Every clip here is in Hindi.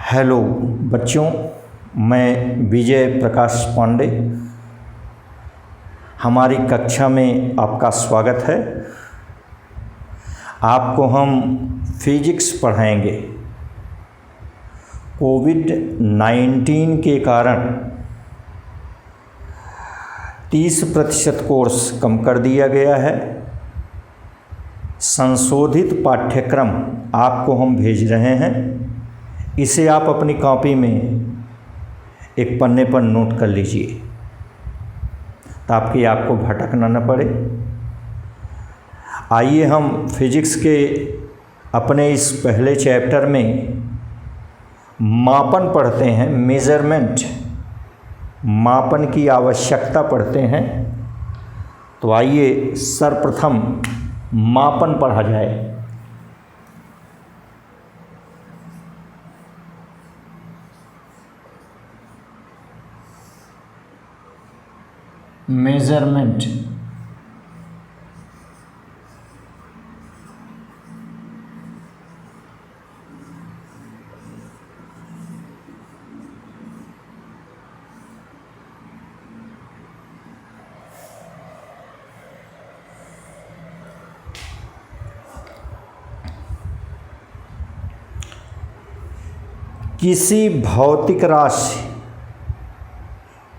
हेलो बच्चों, मैं विजय प्रकाश पांडे। हमारी कक्षा में आपका स्वागत है। आपको हम फिजिक्स पढ़ाएंगे। कोविड-19 के कारण 30% कोर्स कम कर दिया गया है। संशोधित पाठ्यक्रम आपको हम भेज रहे हैं। इसे आप अपनी कॉपी में एक पन्ने पर नोट कर लीजिए ताकि आपको भटकना न पड़े। आइए हम फिजिक्स के अपने इस पहले चैप्टर में मापन पढ़ते हैं। मेज़रमेंट, मापन की आवश्यकता पढ़ते हैं। तो आइए सर्वप्रथम मापन पढ़ा जाए। मेज़रमेंट किसी भौतिक राशि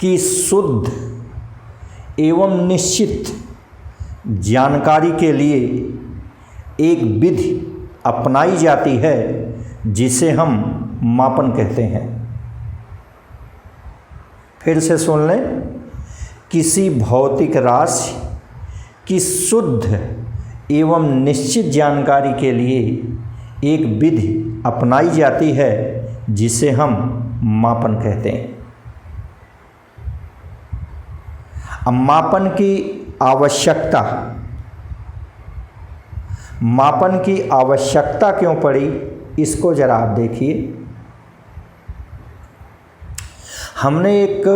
की शुद्ध एवं निश्चित जानकारी के लिए एक विधि अपनाई जाती है जिसे हम मापन कहते हैं। फिर से सुन लें। किसी भौतिक राशि की शुद्ध एवं निश्चित जानकारी के लिए एक विधि अपनाई जाती है जिसे हम मापन कहते हैं। अब मापन की आवश्यकता, मापन की आवश्यकता क्यों पड़ी, इसको जरा आप देखिए। हमने एक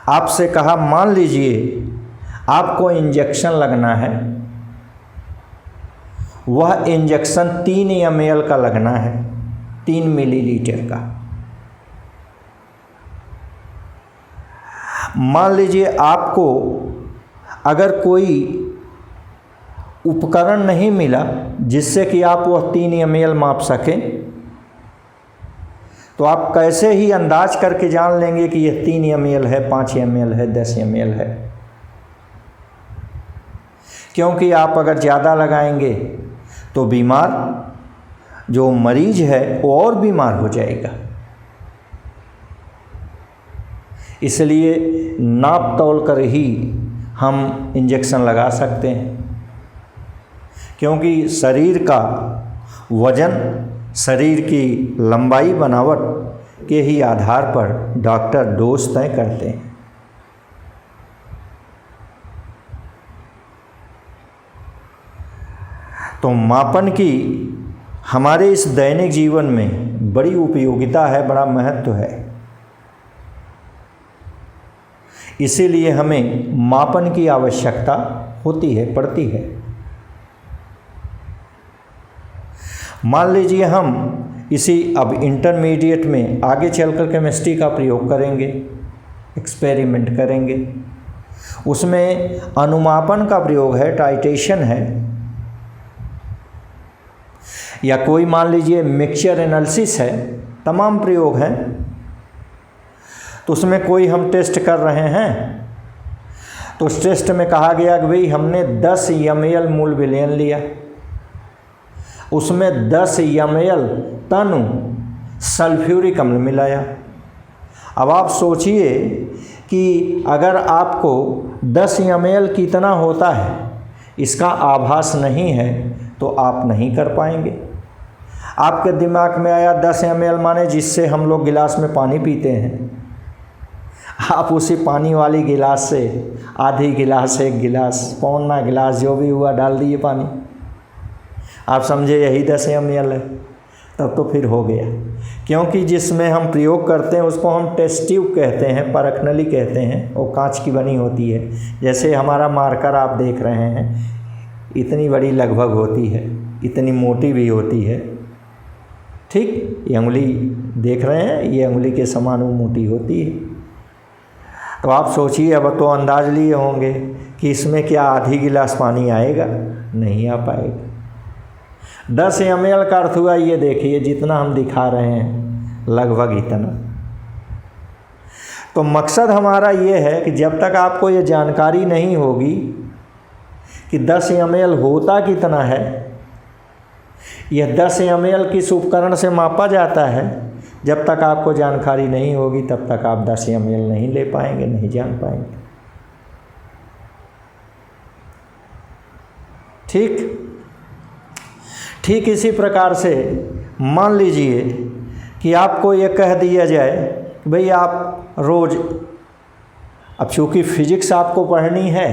आपसे कहा, मान लीजिए आपको इंजेक्शन लगना है। वह इंजेक्शन 3 ml का लगना है, 3 मिलीलीटर का। मान लीजिए आपको अगर कोई उपकरण नहीं मिला जिससे कि आप वह 3 ml माप सकें, तो आप कैसे ही अंदाज करके जान लेंगे कि यह 3 ml है, 5 ml है, 10 ml है। क्योंकि आप अगर ज़्यादा लगाएंगे तो बीमार जो मरीज है वो और बीमार हो जाएगा। इसलिए नाप तौल कर ही हम इंजेक्शन लगा सकते हैं। क्योंकि शरीर का वजन, शरीर की लंबाई, बनावट के ही आधार पर डॉक्टर डोज तय करते हैं। तो मापन की हमारे इस दैनिक जीवन में बड़ी उपयोगिता है, बड़ा महत्व है। इसीलिए हमें मापन की आवश्यकता होती है, पड़ती है। मान लीजिए हम इसी अब इंटरमीडिएट में आगे चलकर केमिस्ट्री का प्रयोग करेंगे, एक्सपेरिमेंट करेंगे। उसमें अनुमापन का प्रयोग है, टाइट्रेशन है, या कोई मान लीजिए मिक्सचर एनालिसिस है, तमाम प्रयोग हैं। तो उसमें कोई हम टेस्ट कर रहे हैं, तो उस टेस्ट में कहा गया कि भाई हमने 10 ml मूल विलयन लिया, उसमें 10 ml तनु सल्फ्यूरिक अम्ल मिलाया। अब आप सोचिए कि अगर आपको 10 ml कितना होता है इसका आभास नहीं है तो आप नहीं कर पाएंगे। आपके दिमाग में आया 10 ml माने जिससे हम लोग गिलास में पानी पीते हैं। आप उसी पानी वाली गिलास से आधी गिलास, 1 गिलास, पौना गिलास, जो भी हुआ डाल दिए पानी। आप समझे यही 10 ml है, तब तो फिर हो गया। क्योंकि जिसमें हम प्रयोग करते हैं उसको हम टेस्ट ट्यूब कहते हैं, परखनली कहते हैं। वो कांच की बनी होती है। जैसे हमारा मार्कर आप देख रहे हैं, इतनी बड़ी लगभग होती है, इतनी मोटी भी होती है। ठीक, ये उंगली देख रहे हैं, ये उंगली के समान वो मोटी होती है। तो आप सोचिए, अब तो अंदाज लिए होंगे कि इसमें क्या आधी गिलास पानी आएगा? नहीं आ पाएगा। 10 ml का अर्थ हुआ, ये देखिए जितना हम दिखा रहे हैं लगभग इतना। तो मकसद हमारा ये है कि जब तक आपको ये जानकारी नहीं होगी कि 10 ml होता कितना है, यह 10 ml किस उपकरण से मापा जाता है, जब तक आपको जानकारी नहीं होगी तब तक आप 10 ml नहीं ले पाएंगे, नहीं जान पाएंगे। ठीक इसी प्रकार से मान लीजिए कि आपको ये कह दिया जाए भाई आप रोज़, अब चूँकि फिजिक्स आपको पढ़नी है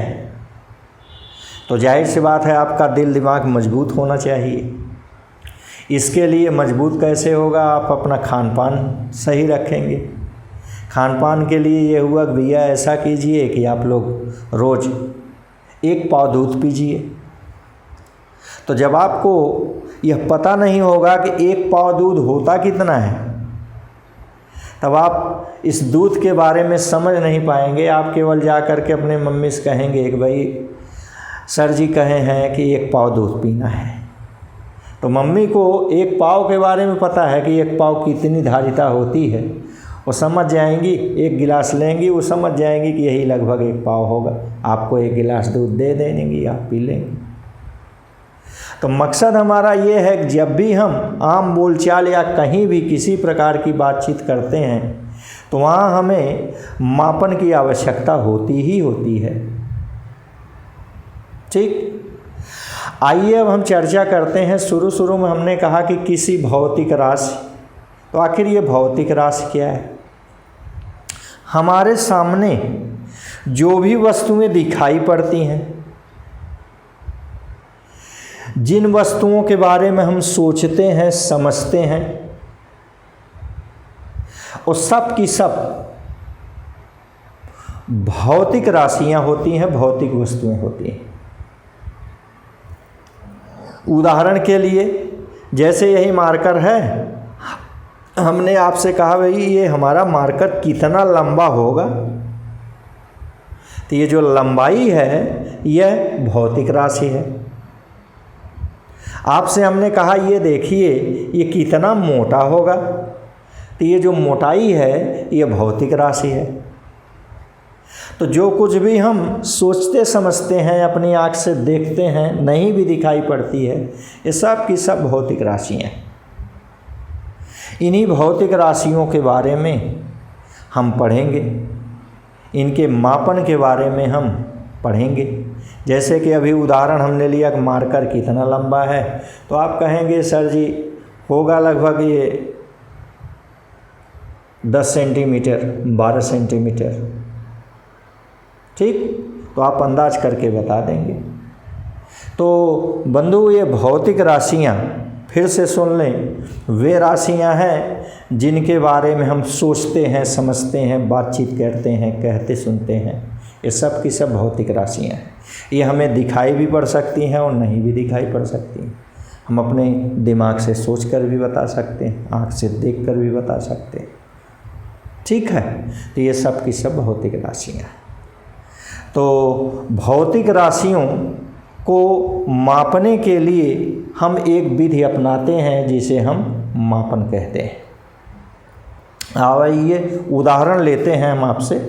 तो जाहिर सी बात है आपका दिल दिमाग मजबूत होना चाहिए। इसके लिए मजबूत कैसे होगा? आप अपना खान पान सही रखेंगे। खान पान के लिए ये हुआ कि भैया ऐसा कीजिए कि आप लोग रोज़ 1 पाव दूध पीजिए। तो जब आपको यह पता नहीं होगा कि 1 पाव दूध होता कितना है, तब आप इस दूध के बारे में समझ नहीं पाएंगे। आप केवल जा कर के अपने मम्मी से कहेंगे कि भाई सर जी कहे हैं कि 1 पाव दूध पीना है। तो मम्मी को 1 पाव के बारे में पता है कि 1 पाव कितनी धारिता होती है, वो समझ जाएंगी। 1 गिलास लेंगी, वो समझ जाएंगी कि यही लगभग 1 पाव होगा। आपको 1 गिलास दूध दे देंगी, आप पी लेंगे। तो मकसद हमारा ये है कि जब भी हम आम बोलचाल या कहीं भी किसी प्रकार की बातचीत करते हैं तो वहाँ हमें मापन की आवश्यकता होती ही होती है। ठीक, आइए अब हम चर्चा करते हैं। शुरू में हमने कहा कि किसी भौतिक राशि, तो आखिर ये भौतिक राशि क्या है? हमारे सामने जो भी वस्तुएं दिखाई पड़ती हैं, जिन वस्तुओं के बारे में हम सोचते हैं, समझते हैं, वो सब की सब भौतिक राशियां होती हैं, भौतिक वस्तुएं होती हैं। उदाहरण के लिए जैसे यही मार्कर है, हमने आपसे कहा भाई ये हमारा मार्कर कितना लंबा होगा, तो ये जो लंबाई है यह भौतिक राशि है। आपसे हमने कहा ये देखिए ये कितना मोटा होगा, तो ये जो मोटाई है ये भौतिक राशि है। तो जो कुछ भी हम सोचते समझते हैं, अपनी आँख से देखते हैं, नहीं भी दिखाई पड़ती है, ये सब की सब भौतिक राशियाँ हैं। इन्हीं भौतिक राशियों के बारे में हम पढ़ेंगे, इनके मापन के बारे में हम पढ़ेंगे। जैसे कि अभी उदाहरण हमने लिया कि मार्कर कितना लंबा है, तो आप कहेंगे सर जी होगा लगभग ये 10 सेंटीमीटर, 12 सेंटीमीटर। ठीक, तो आप अंदाज करके बता देंगे। तो बंधु ये भौतिक राशियाँ, फिर से सुन लें, वे राशियाँ हैं जिनके बारे में हम सोचते हैं, समझते हैं, बातचीत करते हैं, कहते सुनते हैं। ये सब की सब भौतिक राशियाँ हैं। ये हमें दिखाई भी पड़ सकती हैं और नहीं भी दिखाई पड़ सकती हैं। हम अपने दिमाग से सोच कर भी बता सकते हैं, आँख से देख कर भी बता सकते हैं। ठीक है, तो ये सब की सब भौतिक राशियाँ हैं। तो भौतिक राशियों को मापने के लिए हम एक विधि अपनाते हैं जिसे हम मापन कहते हैं। आइए उदाहरण लेते हैं हम आपसे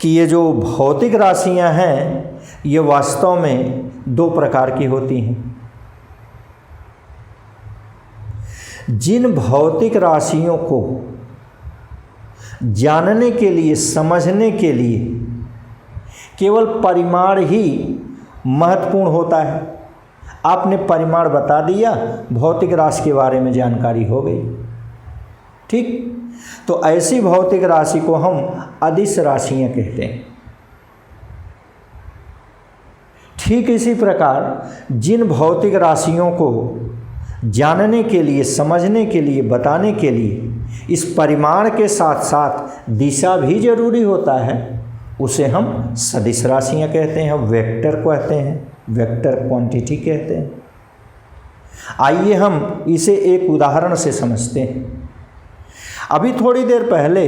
कि ये जो भौतिक राशियां हैं ये वास्तव में 2 प्रकार की होती हैं। जिन भौतिक राशियों को जानने के लिए, समझने के लिए केवल परिमाण ही महत्वपूर्ण होता है। आपने परिमाण बता दिया, भौतिक राशि के बारे में जानकारी हो गई। ठीक, तो ऐसी भौतिक राशि को हम अदिश राशियां कहते हैं। ठीक इसी प्रकार जिन भौतिक राशियों को जानने के लिए, समझने के लिए, बताने के लिए इस परिमाण के साथ साथ दिशा भी जरूरी होता है, उसे हम सदिश राशियां कहते हैं, वेक्टर कहते हैं, वेक्टर क्वांटिटी कहते हैं। आइए हम इसे एक उदाहरण से समझते हैं। अभी थोड़ी देर पहले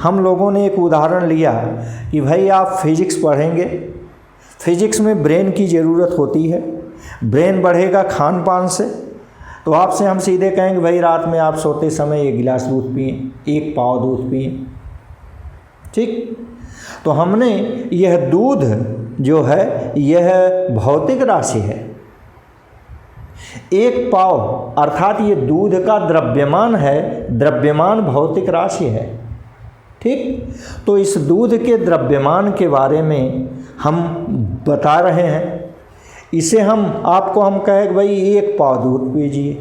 हम लोगों ने एक उदाहरण लिया कि भाई आप फिजिक्स पढ़ेंगे, फिजिक्स में ब्रेन की ज़रूरत होती है, ब्रेन बढ़ेगा खान पान से। तो आपसे हम सीधे कहेंगे भाई रात में आप सोते समय 1 गिलास दूध पिए, 1 पाव दूध पिए, ठीक। तो हमने यह दूध जो है यह भौतिक राशि है। 1 पाव अर्थात ये दूध का द्रव्यमान है, द्रव्यमान भौतिक राशि है, ठीक। तो इस दूध के द्रव्यमान के बारे में हम बता रहे हैं। इसे हम कहें भाई 1 पाव दूध पीजिए,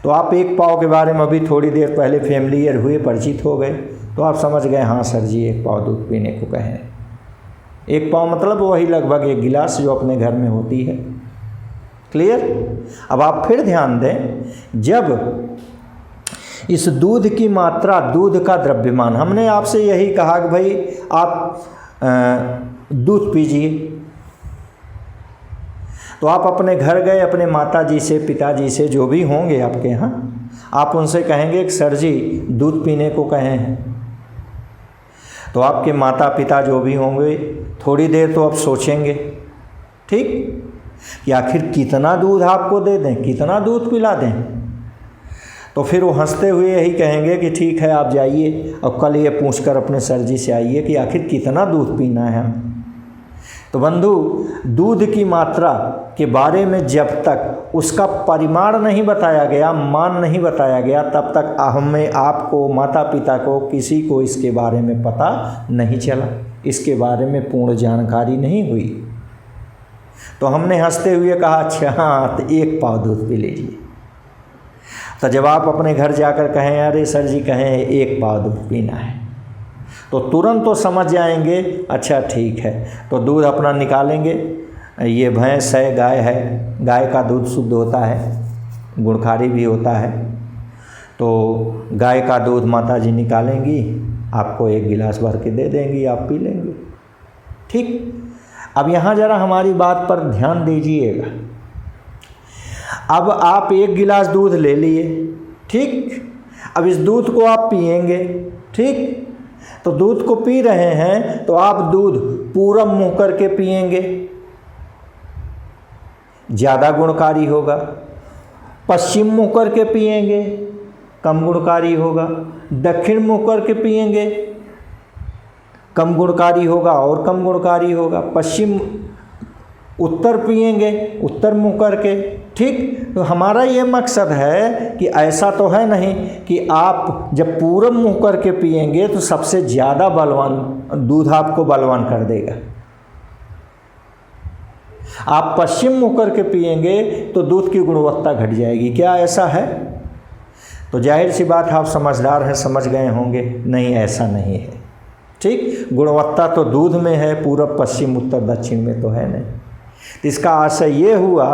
तो आप 1 पाव के बारे में अभी थोड़ी देर पहले फेमिलियर हुए, परिचित हो गए, तो आप समझ गए हाँ सर जी 1 पाव दूध पीने को कहें। 1 पाव मतलब वही लगभग 1 गिलास जो अपने घर में होती है। क्लियर। अब आप फिर ध्यान दें, जब इस दूध की मात्रा, दूध का द्रव्यमान, हमने आपसे यही कहा कि भाई आप दूध पीजिए, तो आप अपने घर गए, अपने माताजी से, पिताजी से, जो भी होंगे आपके यहाँ, आप उनसे कहेंगे कि सर जी दूध पीने को कहे हैं। तो आपके माता पिता जो भी होंगे थोड़ी देर तो अब सोचेंगे, ठीक, कि आखिर कितना दूध आपको दे दें, कितना दूध पिला दें। तो फिर वो हंसते हुए यही कहेंगे कि ठीक है आप जाइए और कल ये पूछकर अपने सर जी से आइए कि आखिर कितना दूध पीना है। तो बंधु, दूध की मात्रा के बारे में जब तक उसका परिमाण नहीं बताया गया, मान नहीं बताया गया, तब तक हमें, आपको, माता पिता को, किसी को इसके बारे में पता नहीं चला, इसके बारे में पूर्ण जानकारी नहीं हुई। तो हमने हंसते हुए कहा अच्छा हाँ तो 1 पाव दूध पी लीजिए। तो जब आप अपने घर जाकर कहें अरे सर जी कहें 1 पाव दूध पीना है, तो तुरंत तो समझ जाएंगे अच्छा ठीक है। तो दूध अपना निकालेंगे, ये भैंस है, गाय है, गाय का दूध शुद्ध होता है, गुणकारी भी होता है। तो गाय का दूध माता जी निकालेंगी, आपको 1 गिलास भर के दे देंगी, आप पी लेंगे, ठीक। अब यहाँ ज़रा हमारी बात पर ध्यान दीजिएगा। अब आप 1 गिलास दूध ले लिए, ठीक। अब इस दूध को आप पिएंगे, ठीक। तो दूध को पी रहे हैं तो आप दूध पूरब मुँह करके पिएंगे, ज़्यादा गुणकारी होगा। पश्चिम मुँह करके पिएंगे, कम गुणकारी होगा। दक्षिण मुँह करके पिएंगे, कम गुणकारी होगा और कम गुणकारी होगा। पश्चिम उत्तर पिएंगे, उत्तर मुँह करके, ठीक। तो हमारा ये मकसद है कि ऐसा तो है नहीं कि आप जब पूरब मुँह करके पिएंगे तो सबसे ज़्यादा बलवान दूध आपको बलवान कर देगा। आप पश्चिम मुँह करके पिएंगे तो दूध की गुणवत्ता घट जाएगी। क्या ऐसा है? तो जाहिर सी बात आप समझदार हैं, समझ गए होंगे नहीं ऐसा नहीं है, ठीक। गुणवत्ता तो दूध में है, पूरब पश्चिम उत्तर दक्षिण में तो है नहीं। तो इसका आशय ये हुआ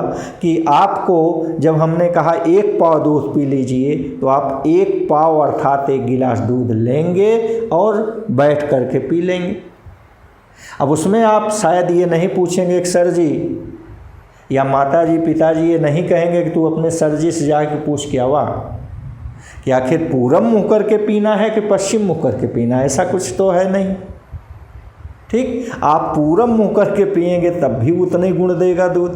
कि आपको जब हमने कहा 1 पाव दूध पी लीजिए, तो आप 1 पाव अर्थात 1 गिलास दूध लेंगे और बैठ करके पी लेंगे। अब उसमें आप शायद ये नहीं पूछेंगे कि सर जी या माता जी पिताजी ये नहीं कहेंगे कि तू अपने सर जी से जाके पूछ के आवा कि आखिर पूरब मुँह करके पीना है कि पश्चिम मुँह करके पीना है, ऐसा कुछ तो है नहीं, ठीक। आप पूरब मुँह करके पिएंगे तब भी उतना ही गुण देगा दूध,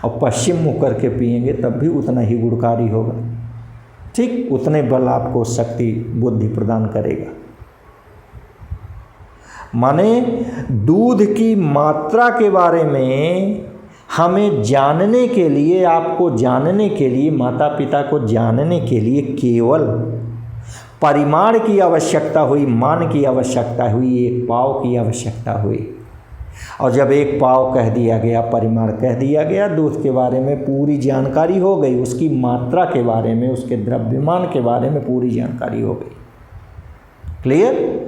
और पश्चिम मुँह करके पिएंगे तब भी उतना ही गुणकारी होगा, ठीक। उतने बल आपको शक्ति बुद्धि प्रदान करेगा। माने दूध की मात्रा के बारे में हमें जानने के लिए, आपको जानने के लिए, माता पिता को जानने के लिए केवल परिमाण की आवश्यकता हुई, मान की आवश्यकता हुई, 1 पाव की आवश्यकता हुई। और जब 1 पाव कह दिया गया, परिमाण कह दिया गया, दूध के बारे में पूरी जानकारी हो गई, उसकी मात्रा के बारे में, उसके द्रव्यमान के बारे में पूरी जानकारी हो गई। क्लियर।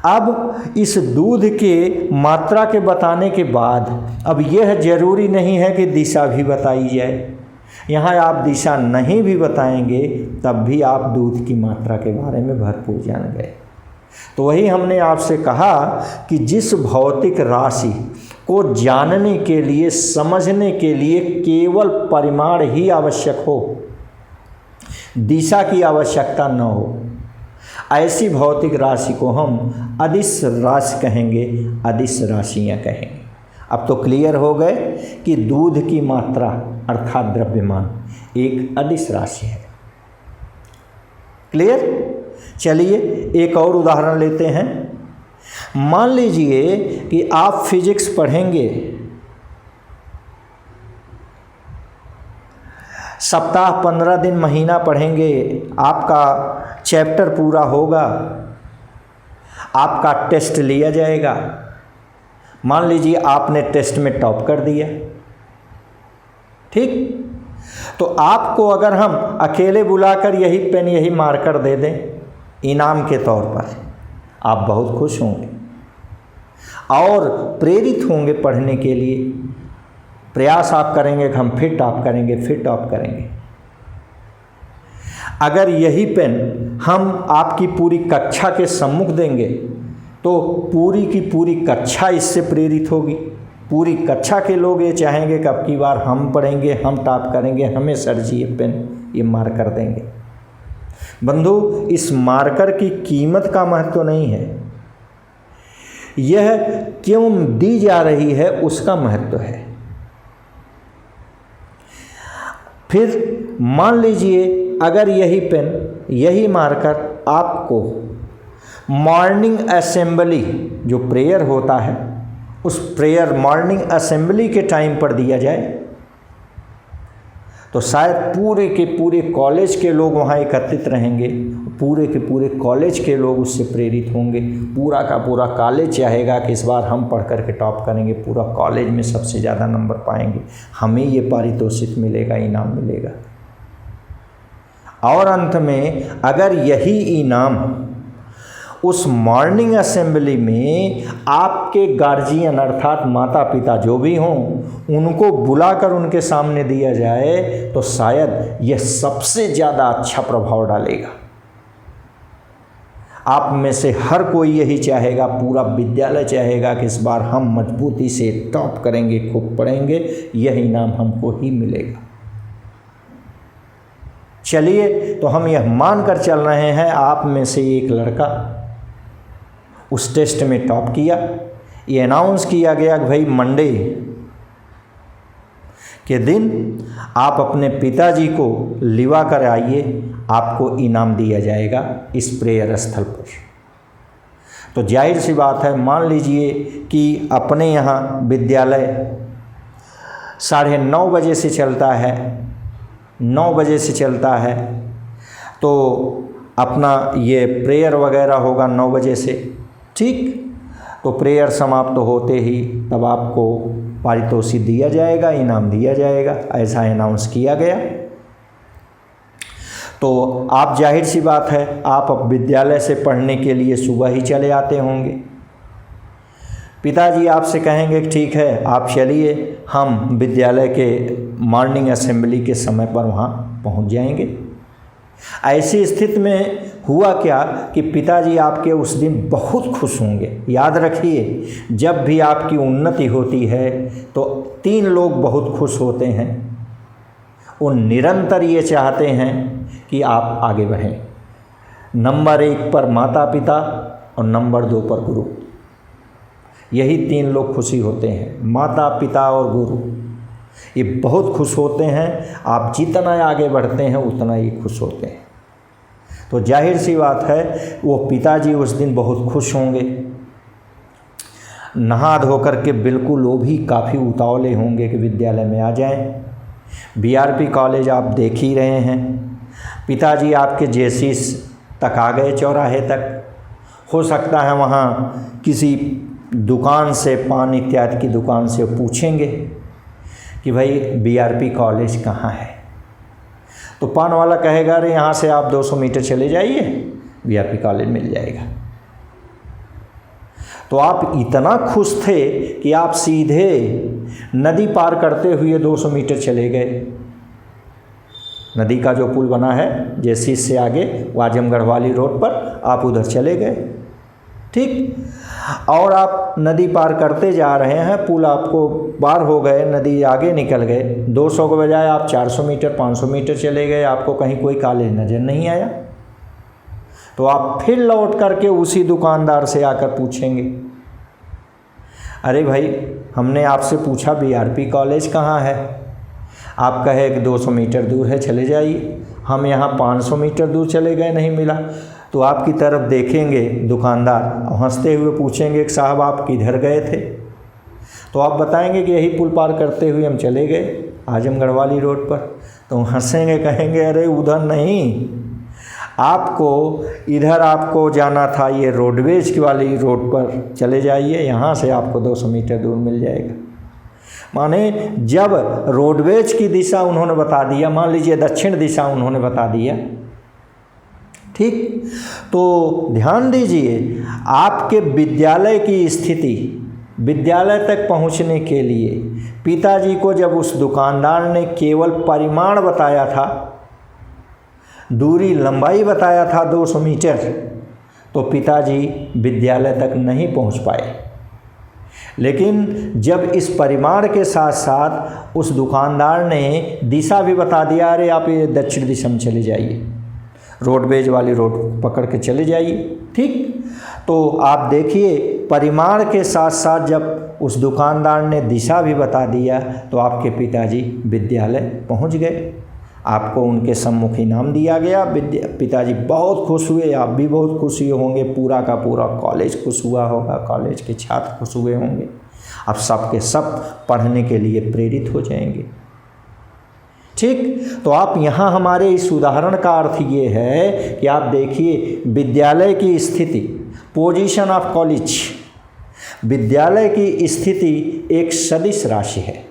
अब इस दूध के मात्रा के बताने के बाद अब यह जरूरी नहीं है कि दिशा भी बताई जाए। यहाँ आप दिशा नहीं भी बताएंगे तब भी आप दूध की मात्रा के बारे में भरपूर जान गए। तो वही हमने आपसे कहा कि जिस भौतिक राशि को जानने के लिए, समझने के लिए केवल परिमाण ही आवश्यक हो, दिशा की आवश्यकता न हो, ऐसी भौतिक राशि को हम अदिश राशि कहेंगे, अदिश राशियाँ कहेंगे। अब तो क्लियर हो गए कि दूध की मात्रा अर्थात द्रव्यमान एक अदिश राशि है। क्लियर? चलिए एक और उदाहरण लेते हैं। मान लीजिए कि आप फिजिक्स पढ़ेंगे, सप्ताह 15 दिन महीना पढ़ेंगे, आपका चैप्टर पूरा होगा, आपका टेस्ट लिया जाएगा। मान लीजिए आपने टेस्ट में टॉप कर दिया, ठीक? तो आपको अगर हम अकेले बुलाकर यही पेन यही मार्कर दे दें इनाम के तौर पर, आप बहुत खुश होंगे और प्रेरित होंगे पढ़ने के लिए। प्रयास आप करेंगे कि हम फिर टॉप करेंगे, फिर टॉप करेंगे। अगर यही पेन हम आपकी पूरी कक्षा के सम्मुख देंगे तो पूरी की पूरी कक्षा इससे प्रेरित होगी। पूरी कक्षा के लोग ये चाहेंगे कि अब की बार हम पढ़ेंगे, हम टॉप करेंगे, हमें सर जी ये पेन ये मार्कर देंगे। बंधु, इस मार्कर की कीमत का महत्व नहीं है, यह क्यों दी जा रही है उसका महत्व है। फिर मान लीजिए अगर यही पेन यही मार्कर आपको मॉर्निंग असेंबली जो प्रेयर होता है उस प्रेयर मॉर्निंग असेंबली के टाइम पर दिया जाए तो शायद पूरे के पूरे कॉलेज के लोग वहाँ एकत्रित रहेंगे, पूरे के पूरे कॉलेज के लोग उससे प्रेरित होंगे। पूरा का पूरा कॉलेज चाहेगा कि इस बार हम पढ़ कर के टॉप करेंगे, पूरा कॉलेज में सबसे ज़्यादा नंबर पाएंगे, हमें ये पारितोषिक मिलेगा, इनाम मिलेगा। और अंत में अगर यही इनाम उस मॉर्निंग असेंबली में आपके गार्जियन अर्थात माता पिता जो भी हों उनको बुलाकर उनके सामने दिया जाए तो शायद यह सबसे ज़्यादा अच्छा प्रभाव डालेगा। आप में से हर कोई यही चाहेगा, पूरा विद्यालय चाहेगा कि इस बार हम मजबूती से टॉप करेंगे, खूब पढ़ेंगे, यह इनाम हमको ही मिलेगा। चलिए तो हम यह मानकर चल रहे हैं आप में से एक लड़का उस टेस्ट में टॉप किया, ये अनाउंस किया गया कि भाई मंडे के दिन आप अपने पिताजी को लिवा कर आइए, आपको इनाम दिया जाएगा इस प्रेयर स्थल पर। तो जाहिर सी बात है, मान लीजिए कि अपने यहाँ विद्यालय 9:30 बजे से चलता है, 9 बजे से चलता है, तो अपना ये प्रेयर वगैरह होगा 9 बजे से, ठीक? तो प्रेयर समाप्त होते ही तब आपको पारितोषिक दिया जाएगा, इनाम दिया जाएगा, ऐसा अनाउंस किया गया। तो आप जाहिर सी बात है आप अब विद्यालय से पढ़ने के लिए सुबह ही चले आते होंगे। पिताजी आपसे कहेंगे कि ठीक है आप चलिए, हम विद्यालय के मॉर्निंग असेंबली के समय पर वहाँ पहुँच जाएंगे। ऐसी स्थिति में हुआ क्या कि पिताजी आपके उस दिन बहुत खुश होंगे। याद रखिए, जब भी आपकी उन्नति होती है तो 3 लोग बहुत खुश होते हैं, वो निरंतर ये चाहते हैं कि आप आगे बढ़ें। नंबर 1 पर माता पिता और नंबर 2 पर गुरु, यही 3 लोग खुशी होते हैं, माता पिता और गुरु। ये बहुत खुश होते हैं, आप जितना आगे बढ़ते हैं उतना ही खुश होते हैं। तो जाहिर सी बात है वो पिताजी उस दिन बहुत खुश होंगे, नहा धो करके बिल्कुल वो भी काफ़ी उतावले होंगे कि विद्यालय में आ जाएं। बीआरपी कॉलेज आप देख ही रहे हैं, पिताजी आपके जेसीस तक आ गए, चौराहे तक। हो सकता है वहाँ किसी दुकान से, पान इत्यादि की दुकान से पूछेंगे कि भाई बीआरपी कॉलेज कहाँ है, तो पान वाला कहेगा अरे यहाँ से आप 200 मीटर चले जाइए, बीआरपी कॉलेज मिल जाएगा। तो आप इतना खुश थे कि आप सीधे नदी पार करते हुए 200 मीटर चले गए। नदी का जो पुल बना है जैसी से आगे, वो आजमगढ़ वाली रोड पर, आप उधर चले गए। ठीक। और आप नदी पार करते जा रहे हैं, पुल आपको पार हो गए, नदी आगे निकल गए, 200 के बजाय आप 400 मीटर 500 मीटर चले गए, आपको कहीं कोई कॉलेज नज़र नहीं आया, तो आप फिर लौट करके उसी दुकानदार से आकर पूछेंगे, अरे भाई हमने आपसे पूछा बीआरपी कॉलेज कहाँ है, आप कहे कि 200 मीटर दूर है, चले जाइए। हम यहाँ 500 मीटर दूर चले गए, नहीं मिला, तो आपकी तरफ देखेंगे दुकानदार और हंसते हुए पूछेंगे कि साहब आप किधर गए थे, तो आप बताएंगे कि यही पुल पार करते हुए हम चले गए आजमगढ़ वाली रोड पर, तो हंसेंगे, कहेंगे अरे उधर नहीं, आपको इधर आपको जाना था, ये रोडवेज की वाली रोड पर चले जाइए, यहाँ से आपको 200 मीटर दूर मिल जाएगा। माने जब रोडवेज की दिशा उन्होंने बता दिया, मान लीजिए दक्षिण दिशा उन्होंने बता दिया, ठीक, तो ध्यान दीजिए आपके विद्यालय की स्थिति, विद्यालय तक पहुंचने के लिए पिताजी को जब उस दुकानदार ने केवल परिमाण बताया था, दूरी लंबाई बताया था 200 मीटर, तो पिताजी विद्यालय तक नहीं पहुंच पाए। लेकिन जब इस परिमाण के साथ साथ उस दुकानदार ने दिशा भी बता दिया, अरे आप ये दक्षिण दिशा में चले जाइए, रोडवेज वाली रोड पकड़ के चले जाइए, ठीक, तो आप देखिए परिमाण के साथ साथ जब उस दुकानदार ने दिशा भी बता दिया तो आपके पिताजी विद्यालय पहुंच गए, आपको उनके सम्मुख इनाम दिया गया, पिताजी बहुत खुश हुए, आप भी बहुत खुश हुए होंगे, पूरा का पूरा कॉलेज खुश हुआ होगा, कॉलेज के छात्र खुश हुए होंगे, अब सब के सब पढ़ने के लिए प्रेरित हो जाएंगे, ठीक। तो आप यहाँ हमारे इस उदाहरण का अर्थ ये है कि आप देखिए विद्यालय की स्थिति, पोजीशन ऑफ कॉलेज, विद्यालय की स्थिति एक सदिश राशि है,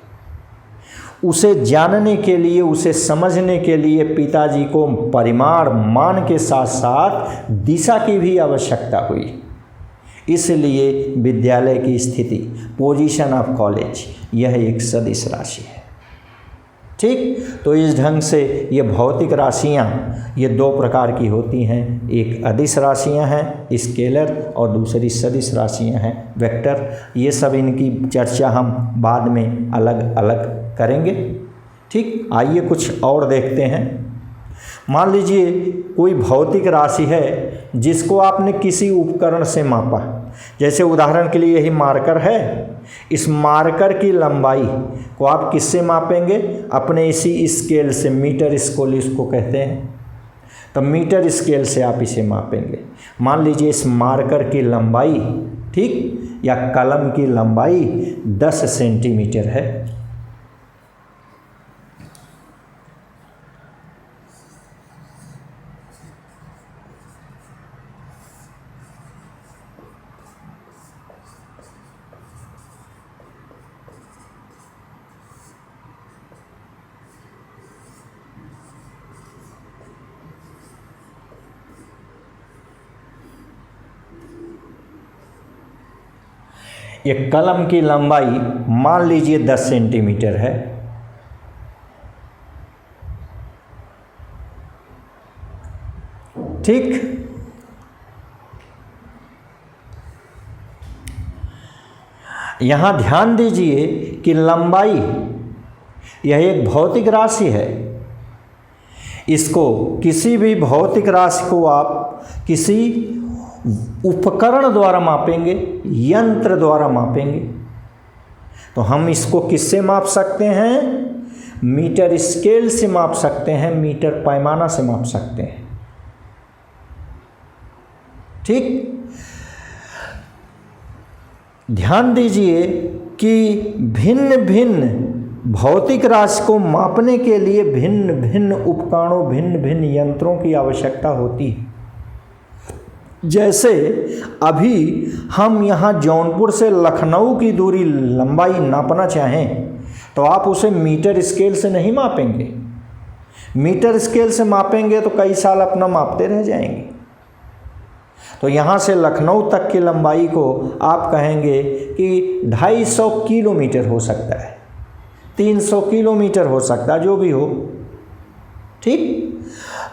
उसे जानने के लिए, उसे समझने के लिए पिताजी को परिमाण मान के साथ साथ दिशा की भी आवश्यकता हुई, इसलिए विद्यालय की स्थिति, पोजीशन ऑफ कॉलेज, यह एक सदिश राशि है, ठीक। तो इस ढंग से ये भौतिक राशियाँ ये दो प्रकार की होती हैं, एक अदिश राशियाँ हैं स्केलर और दूसरी सदिश राशियाँ हैं वेक्टर। ये सब इनकी चर्चा हम बाद में अलग अलग करेंगे, ठीक। आइए कुछ और देखते हैं। मान लीजिए कोई भौतिक राशि है जिसको आपने किसी उपकरण से मापा, जैसे उदाहरण के लिए यही मार्कर है, इस मार्कर की लंबाई को आप किससे मापेंगे, अपने इसी स्केल से, मीटर स्केल इसको कहते हैं, तो मीटर स्केल से आप इसे मापेंगे। मान लीजिए इस मार्कर की लंबाई, ठीक, या कलम की लंबाई 10 सेंटीमीटर है, ये कलम की लंबाई मान लीजिए 10 सेंटीमीटर है, ठीक। यहाँ ध्यान दीजिए कि लंबाई यह एक भौतिक राशि है, इसको किसी भी भौतिक राशि को आप किसी उपकरण द्वारा मापेंगे, यंत्र द्वारा मापेंगे, तो हम इसको किससे माप सकते हैं, मीटर स्केल से माप सकते हैं, मीटर पैमाना से माप सकते हैं, ठीक। ध्यान दीजिए कि भिन्न भिन्न भौतिक राशि को मापने के लिए भिन्न भिन्न उपकरणों, भिन्न भिन्न यंत्रों की आवश्यकता होती है। जैसे अभी हम यहाँ जौनपुर से लखनऊ की दूरी, लंबाई नापना चाहें तो आप उसे मीटर स्केल से नहीं मापेंगे, मीटर स्केल से मापेंगे तो कई साल अपना मापते रह जाएंगे। तो यहाँ से लखनऊ तक की लंबाई को आप कहेंगे कि 250 किलोमीटर हो सकता है, 300 किलोमीटर हो सकता है, जो भी हो, ठीक।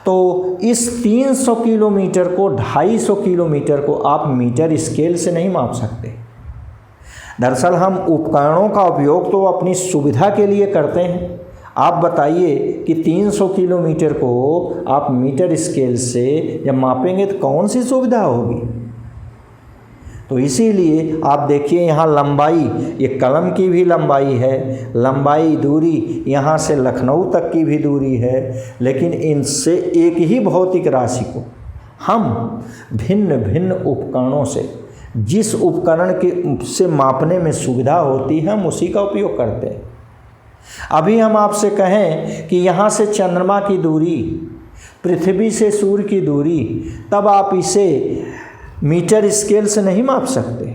तो इस 300 किलोमीटर को 250 किलोमीटर को आप मीटर स्केल से नहीं माप सकते। दरअसल हम उपकरणों का उपयोग तो अपनी सुविधा के लिए करते हैं। आप बताइए कि 300 किलोमीटर को आप मीटर स्केल से जब मापेंगे तो कौन सी सुविधा होगी। तो इसीलिए आप देखिए यहाँ लंबाई, ये कलम की भी लंबाई है, लंबाई दूरी यहाँ से लखनऊ तक की भी दूरी है, लेकिन इनसे एक ही भौतिक राशि को हम भिन्न भिन्न उपकरणों से, जिस उपकरण के से मापने में सुविधा होती है हम उसी का उपयोग करते हैं। अभी हम आपसे कहें कि यहाँ से चंद्रमा की दूरी, पृथ्वी से सूर्य की दूरी, तब आप इसे मीटर स्केल से नहीं माप सकते।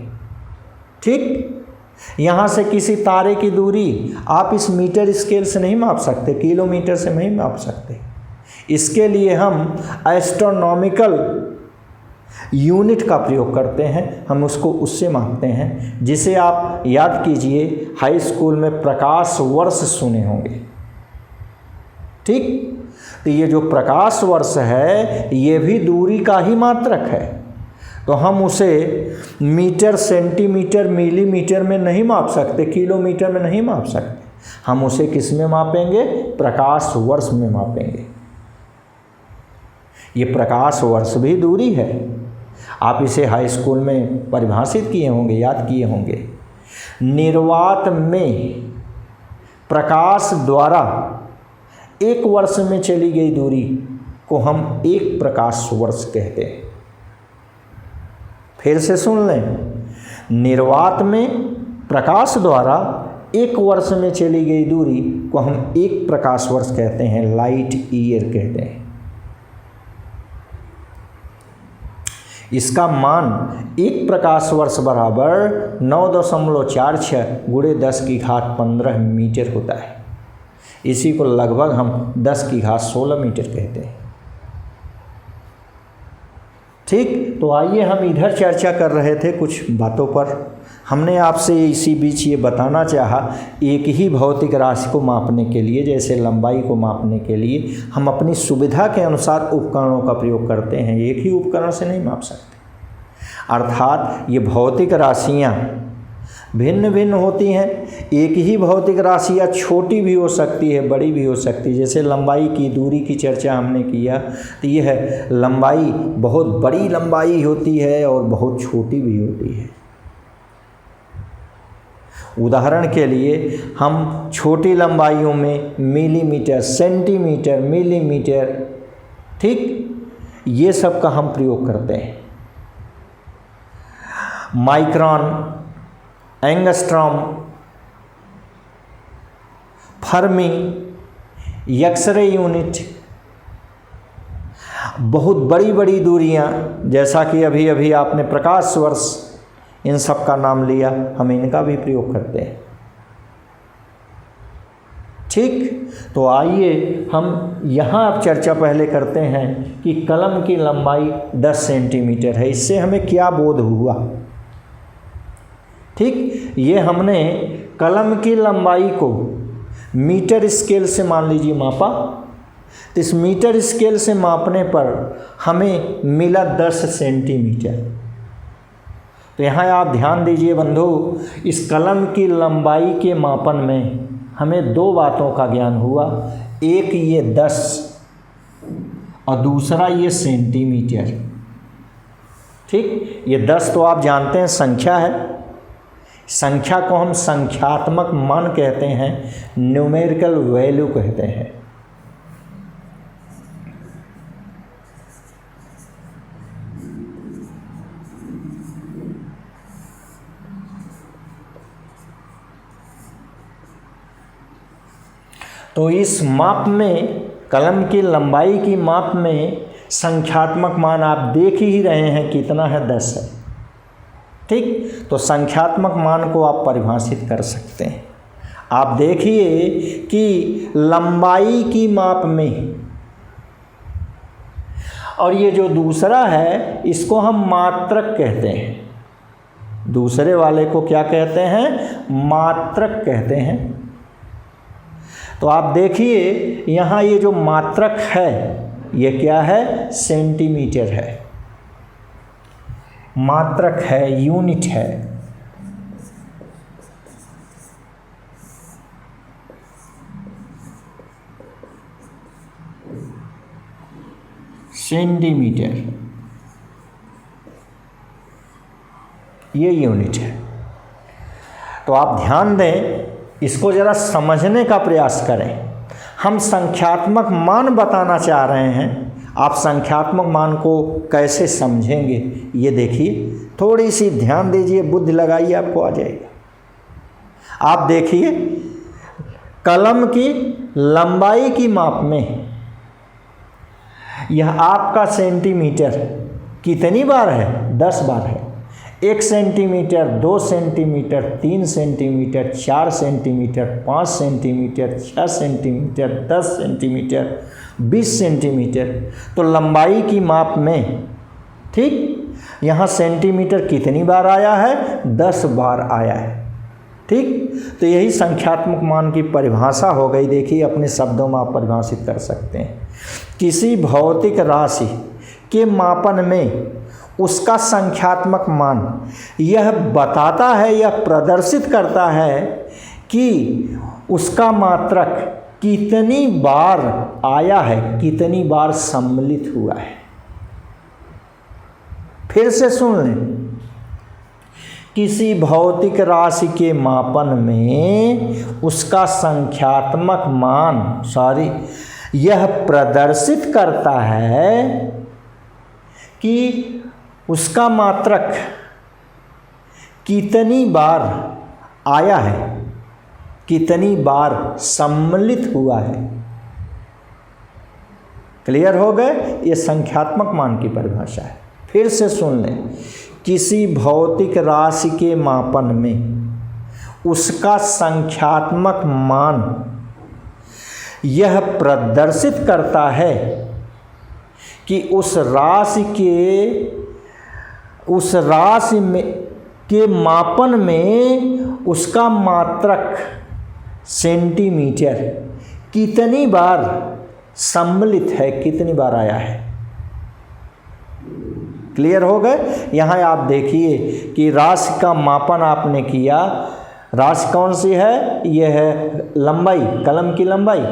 ठीक, यहाँ से किसी तारे की दूरी आप इस मीटर स्केल से नहीं माप सकते, किलोमीटर से नहीं माप सकते। इसके लिए हम एस्ट्रोनॉमिकल यूनिट का प्रयोग करते हैं, हम उसको उससे मापते हैं, जिसे आप याद कीजिए हाई स्कूल में प्रकाश वर्ष सुने होंगे। ठीक, तो ये जो प्रकाश वर्ष है ये भी दूरी का ही मात्रक है। तो हम उसे मीटर, सेंटीमीटर, मिलीमीटर में नहीं माप सकते, किलोमीटर में नहीं माप सकते। हम उसे किस में मापेंगे? प्रकाश वर्ष में मापेंगे। ये प्रकाश वर्ष भी दूरी है। आप इसे हाई स्कूल में परिभाषित किए होंगे, याद किए होंगे। निर्वात में प्रकाश द्वारा एक वर्ष में चली गई दूरी को हम एक प्रकाश वर्ष कहते हैं। फिर से सुन लें, निर्वात में प्रकाश द्वारा एक वर्ष में चली गई दूरी को हम एक प्रकाश वर्ष कहते हैं, लाइट ईयर कहते हैं। इसका मान एक प्रकाश वर्ष बराबर 9.46 गुणे 10⁻15 मीटर होता है। इसी को लगभग हम 10⁻16 मीटर कहते हैं। ठीक, तो आइए हम इधर चर्चा कर रहे थे कुछ बातों पर। हमने आपसे इसी बीच ये बताना चाहा, एक ही भौतिक राशि को मापने के लिए, जैसे लंबाई को मापने के लिए हम अपनी सुविधा के अनुसार उपकरणों का प्रयोग करते हैं, एक ही उपकरण से नहीं माप सकते। अर्थात ये भौतिक राशियाँ भिन्न भिन्न होती हैं। एक ही भौतिक राशि या छोटी भी हो सकती है, बड़ी भी हो सकती है। जैसे लंबाई की, दूरी की चर्चा हमने किया, तो यह है लंबाई बहुत बड़ी लंबाई होती है और बहुत छोटी भी होती है। उदाहरण के लिए हम छोटी लंबाइयों में मिलीमीटर, सेंटीमीटर, मिलीमीटर, ठीक, ये सब का हम प्रयोग करते हैं। Micron, angstrom, fermi, X-ray unit, बहुत बड़ी बड़ी दूरियां, जैसा कि अभी अभी आपने प्रकाश वर्ष, इन सब का नाम लिया, हम इनका भी प्रयोग करते हैं। ठीक, तो आइए हम यहाँ अब चर्चा पहले करते हैं कि कलम की लंबाई 10 सेंटीमीटर है। इससे हमें क्या बोध हुआ? ठीक, ये हमने कलम की लंबाई को मीटर स्केल से मान लीजिए मापा। तो इस मीटर स्केल से मापने पर हमें मिला 10 सेंटीमीटर। तो यहाँ आप ध्यान दीजिए बंधु, इस कलम की लंबाई के मापन में हमें दो बातों का ज्ञान हुआ। एक ये 10 और दूसरा ये सेंटीमीटर। ठीक, ये 10 तो आप जानते हैं संख्या है। संख्या को हम संख्यात्मक मान कहते हैं, न्यूमेरिकल वैल्यू कहते हैं। तो इस माप में, कलम की लंबाई की माप में संख्यात्मक मान आप देख ही रहे हैं कितना है, 10 है। ठीक, तो संख्यात्मक मान को आप परिभाषित कर सकते हैं। आप देखिए कि लंबाई की माप में, और ये जो दूसरा है इसको हम मात्रक कहते हैं। दूसरे वाले को क्या कहते हैं? मात्रक कहते हैं। तो आप देखिए यहाँ ये जो मात्रक है ये क्या है, सेंटीमीटर है, मात्रक है, यूनिट है। सेंटीमीटर ये यूनिट है। तो आप ध्यान दें, इसको ज़रा समझने का प्रयास करें। हम संख्यात्मक मान बताना चाह रहे हैं, आप संख्यात्मक मान को कैसे समझेंगे ये देखिए, थोड़ी सी ध्यान दीजिए, बुद्धि लगाइए, आपको आ जाएगा। आप देखिए कलम की लंबाई की माप में यह आपका सेंटीमीटर कितनी बार है, 10 बार है। 1 centimetre, 2 centimetre, 3 centimetre, 4 centimetre, 5 centimetre, 6 centimetre, 10 centimetre, 20 centimetre. तो लंबाई की माप में, ठीक, यहाँ सेंटीमीटर कितनी बार आया है, 10 बार आया है। ठीक, तो यही संख्यात्मक मान की परिभाषा हो गई। देखिए अपने शब्दों में आप परिभाषित कर सकते हैं। किसी भौतिक राशि के मापन में उसका संख्यात्मक मान यह बताता है, यह प्रदर्शित करता है कि उसका मात्रक कितनी बार आया है, कितनी बार सम्मिलित हुआ है। फिर से सुन लें, किसी भौतिक राशि के मापन में उसका संख्यात्मक मान यह प्रदर्शित करता है कि उसका मात्रक कितनी बार आया है, कितनी बार सम्मिलित हुआ है। क्लियर हो गए? ये संख्यात्मक मान की परिभाषा है। फिर से सुन लें, किसी भौतिक राशि के मापन में उसका संख्यात्मक मान यह प्रदर्शित करता है कि उस राशि में के मापन में उसका मात्रक सेंटीमीटर कितनी बार सम्मिलित है, कितनी बार आया है। क्लियर हो गए? यहाँ आप देखिए कि राशि का मापन आपने किया। राशि कौन सी है? यह है लंबाई, कलम की लंबाई।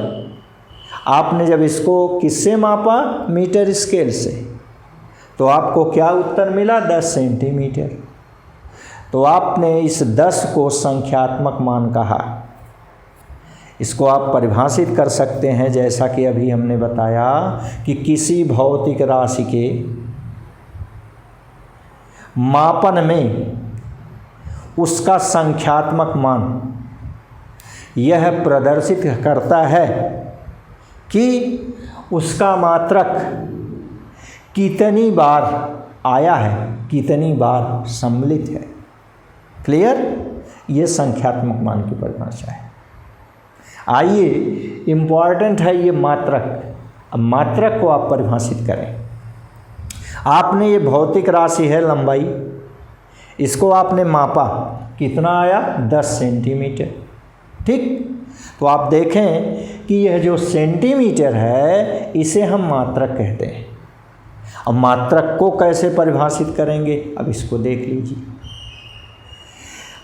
आपने जब इसको किससे मापा? मीटर स्केल से। तो आपको क्या उत्तर मिला? 10 सेंटीमीटर। तो आपने इस 10 को संख्यात्मक मान कहा। इसको आप परिभाषित कर सकते हैं, जैसा कि अभी हमने बताया कि किसी भौतिक राशि के मापन में उसका संख्यात्मक मान यह प्रदर्शित करता है कि उसका मात्रक कितनी बार आया है, कितनी बार सम्मिलित है। क्लियर? ये संख्यात्मक मान की परिभाषा है। आइए, इम्पॉर्टेंट है ये मात्रक। अब मात्रक को आप परिभाषित करें। आपने ये भौतिक राशि है लंबाई, इसको आपने मापा, कितना आया? 10 सेंटीमीटर। ठीक, तो आप देखें कि यह जो सेंटीमीटर है इसे हम मात्रक कहते हैं। अब मात्रक को कैसे परिभाषित करेंगे, अब इसको देख लीजिए।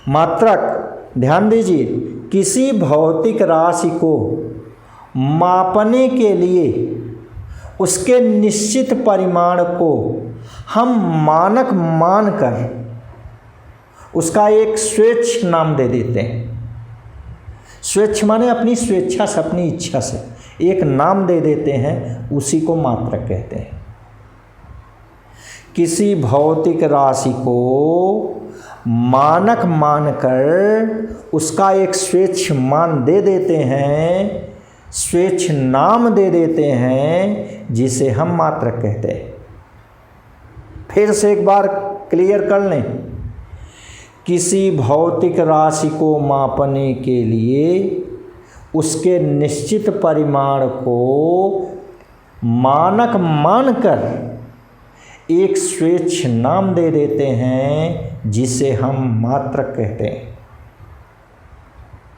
मात्रक, ध्यान दीजिए, किसी भौतिक राशि को मापने के लिए उसके निश्चित परिमाण को हम मानक मानकर उसका एक स्वेच्छ नाम दे देते हैं। स्वेच्छ माने अपनी स्वेच्छा से, अपनी इच्छा से एक नाम दे देते हैं, उसी को मात्रक कहते हैं। किसी भौतिक राशि को मानक मानकर उसका एक स्वेच्छ मान दे देते हैं, स्वेच्छ नाम दे देते हैं, जिसे हम मात्रक कहते हैं। फिर से एक बार क्लियर कर लें, किसी भौतिक राशि को मापने के लिए उसके निश्चित परिमाण को मानक मानकर एक स्वेच्छ नाम दे देते हैं, जिसे हम मात्रक कहते हैं।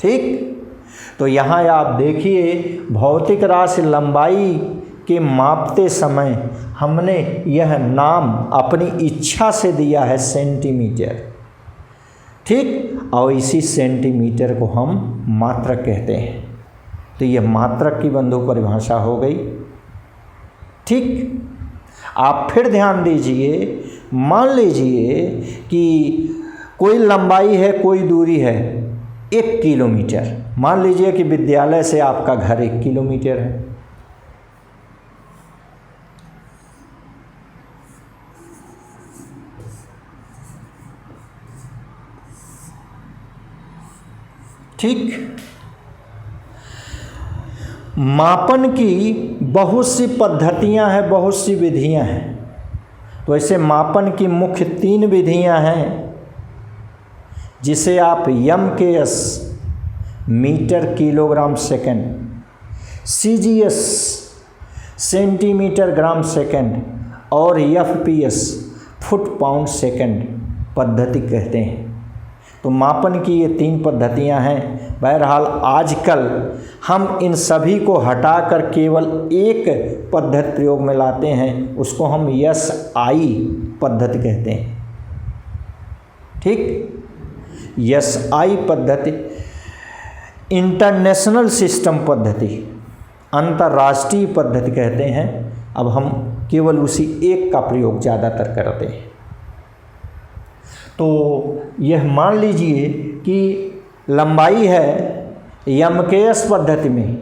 ठीक, तो यहाँ आप देखिए भौतिक राशि लंबाई के मापते समय हमने यह नाम अपनी इच्छा से दिया है सेंटीमीटर, ठीक। और इसी सेंटीमीटर को हम मात्रक कहते हैं। तो यह मात्रक की बंधु परिभाषा हो गई, ठीक। आप फिर ध्यान दीजिए, मान लीजिए कि कोई लंबाई है, कोई दूरी है 1 किलोमीटर। मान लीजिए कि विद्यालय से आपका घर 1 किलोमीटर है, ठीक। मापन की बहुत सी पद्धतियां हैं, बहुत सी विधियां हैं। तो ऐसे मापन की मुख्य 3 विधियां हैं, जिसे आप MKS metre kilogram second, CGS centimetre gram second और FPS फुट पाउंड सेकंड पद्धति कहते हैं। तो मापन की ये 3 पद्धतियां हैं। बहरहाल आजकल हम इन सभी को हटाकर केवल एक पद्धति प्रयोग में लाते हैं, उसको हम SI पद्धति कहते हैं, ठीक। SI पद्धति इंटरनेशनल सिस्टम पद्धति, अंतर्राष्ट्रीय पद्धति कहते हैं। अब हम केवल उसी एक का प्रयोग ज़्यादातर करते हैं। तो यह मान लीजिए कि लंबाई है MKS पद्धति में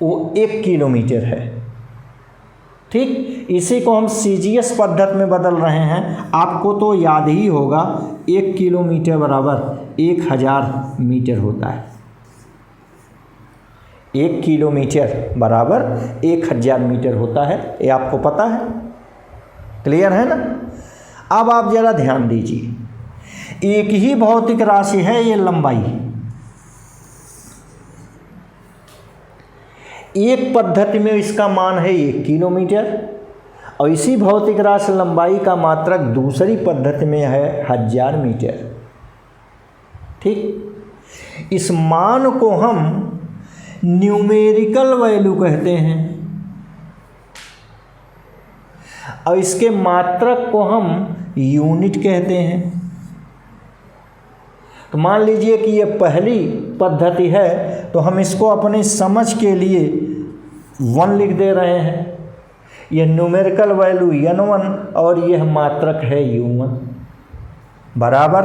वो 1 किलोमीटर है, ठीक। इसी को हम CGS पद्धति में बदल रहे हैं। आपको तो याद ही होगा 1 किलोमीटर बराबर 1000 मीटर होता है। 1 किलोमीटर बराबर 1000 मीटर होता है, ये आपको पता है, क्लियर है ना। अब आप जरा ध्यान दीजिए, एक ही भौतिक राशि है ये लंबाई, एक पद्धति में इसका मान है 1 किलोमीटर और इसी भौतिक राशि लंबाई का मात्रक दूसरी पद्धति में है 1000 मीटर, ठीक। इस मान को हम न्यूमेरिकल वैल्यू कहते हैं और इसके मात्रक को हम यूनिट कहते हैं। तो मान लीजिए कि ये पहली पद्धति है, तो हम इसको अपनी समझ के लिए 1 लिख दे रहे हैं। यह न्यूमेरिकल वैल्यू N1 और यह मात्रक है U1 बराबर।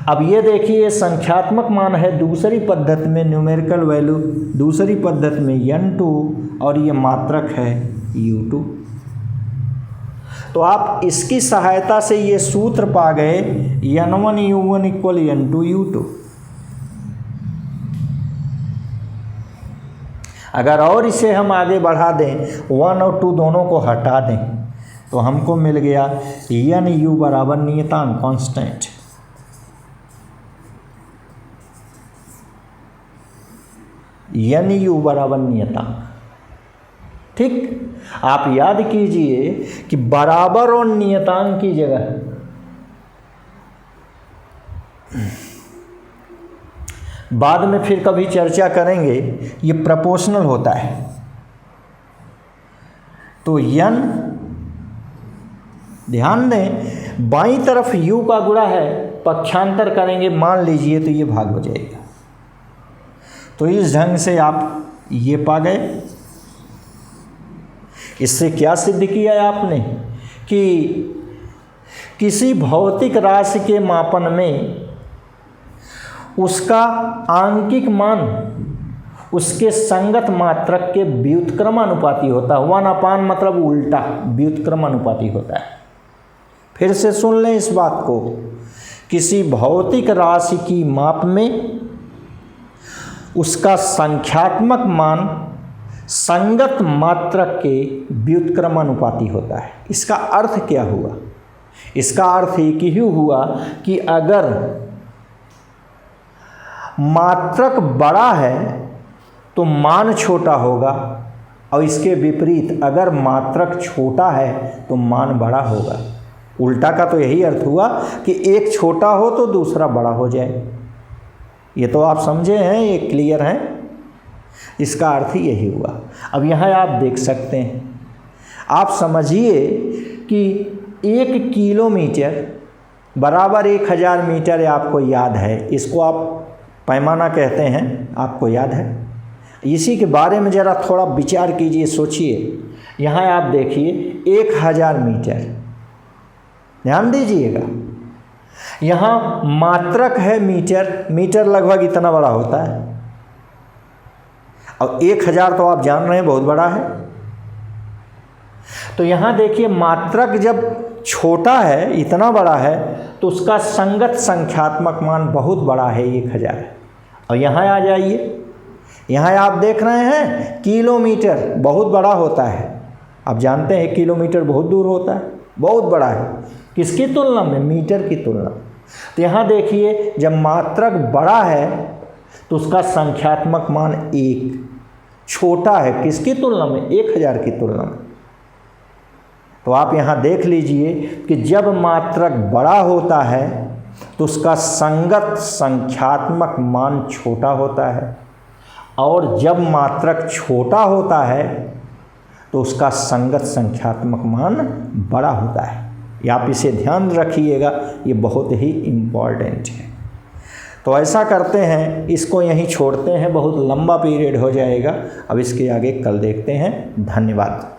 अब ये देखिए संख्यात्मक मान है दूसरी पद्धति में, न्यूमेरिकल वैल्यू दूसरी पद्धति में N2 और ये मात्रक है U2। तो आप इसकी सहायता से ये सूत्र पा गए N1 U1 equal N2 U2। अगर और इसे हम आगे बढ़ा दें, 1 और 2 दोनों को हटा दें, तो हमको मिल गया NU बराबर नियतांक कांस्टेंट, NU बराबर नियतांक, ठीक। आप याद कीजिए कि बराबर और नियतांक की जगह बाद में फिर कभी चर्चा करेंगे, ये प्रोपोर्शनल होता है। तो N, ध्यान दें बाईं तरफ U का गुणा है, पक्षांतर करेंगे मान लीजिए तो ये भाग हो जाएगा। तो इस ढंग से आप ये पा गए। इससे क्या सिद्ध किया है आपने कि किसी भौतिक राशि के मापन में उसका आंकिक मान उसके संगत मात्रक के व्युत्क्रमानुपाती होता है। 1/, मतलब उल्टा व्युत्क्रमानुपाती होता है। फिर से सुन लें इस बात को, किसी भौतिक राशि की माप में उसका संख्यात्मक मान संगत मात्रक के व्युत्क्रमानुपाती होता है। इसका अर्थ क्या हुआ? इसका अर्थ एक ही हुआ कि अगर मात्रक बड़ा है तो मान छोटा होगा, और इसके विपरीत अगर मात्रक छोटा है तो मान बड़ा होगा। उल्टा का तो यही अर्थ हुआ कि एक छोटा हो तो दूसरा बड़ा हो जाए। ये तो आप समझे हैं, ये क्लियर हैं। इसका अर्थ ही यही हुआ। अब यहाँ आप देख सकते हैं, आप समझिए कि 1 किलोमीटर बराबर 1000 मीटर आपको याद है। इसको आप पैमाना कहते हैं, आपको याद है। इसी के बारे में ज़रा थोड़ा विचार कीजिए, सोचिए। यहाँ आप देखिए 1000 मीटर, ध्यान दीजिएगा। यहाँ मात्रक है मीटर, मीटर लगभग इतना बड़ा होता है। और 1000 तो आप जान रहे हैं बहुत बड़ा है। तो यहाँ देखिए मात्रक जब छोटा है, इतना बड़ा है, तो उसका संगत संख्यात्मक मान बहुत बड़ा है, 1000 है। और यहाँ आ जाइए, यहाँ आप देख रहे हैं किलोमीटर बहुत बड़ा होता है। आप जानते हैं किलोमीटर बहुत दूर होता है, बहुत बड़ा है। किसकी तुलना में? मीटर की तुलना। तो यहाँ देखिए जब मात्रक बड़ा है तो उसका संख्यात्मक मान 1 छोटा है, किसकी तुलना में? 1000 की तुलना में। तो आप यहाँ देख लीजिए कि जब मात्रक बड़ा होता है तो उसका संगत संख्यात्मक मान छोटा होता है, और जब मात्रक छोटा होता है तो उसका संगत संख्यात्मक मान बड़ा होता है। ये आप इसे ध्यान रखिएगा, ये बहुत ही इम्पॉर्टेंट है। तो ऐसा करते हैं, इसको यहीं छोड़ते हैं, बहुत लंबा पीरियड हो जाएगा। अब इसके आगे कल देखते हैं। धन्यवाद।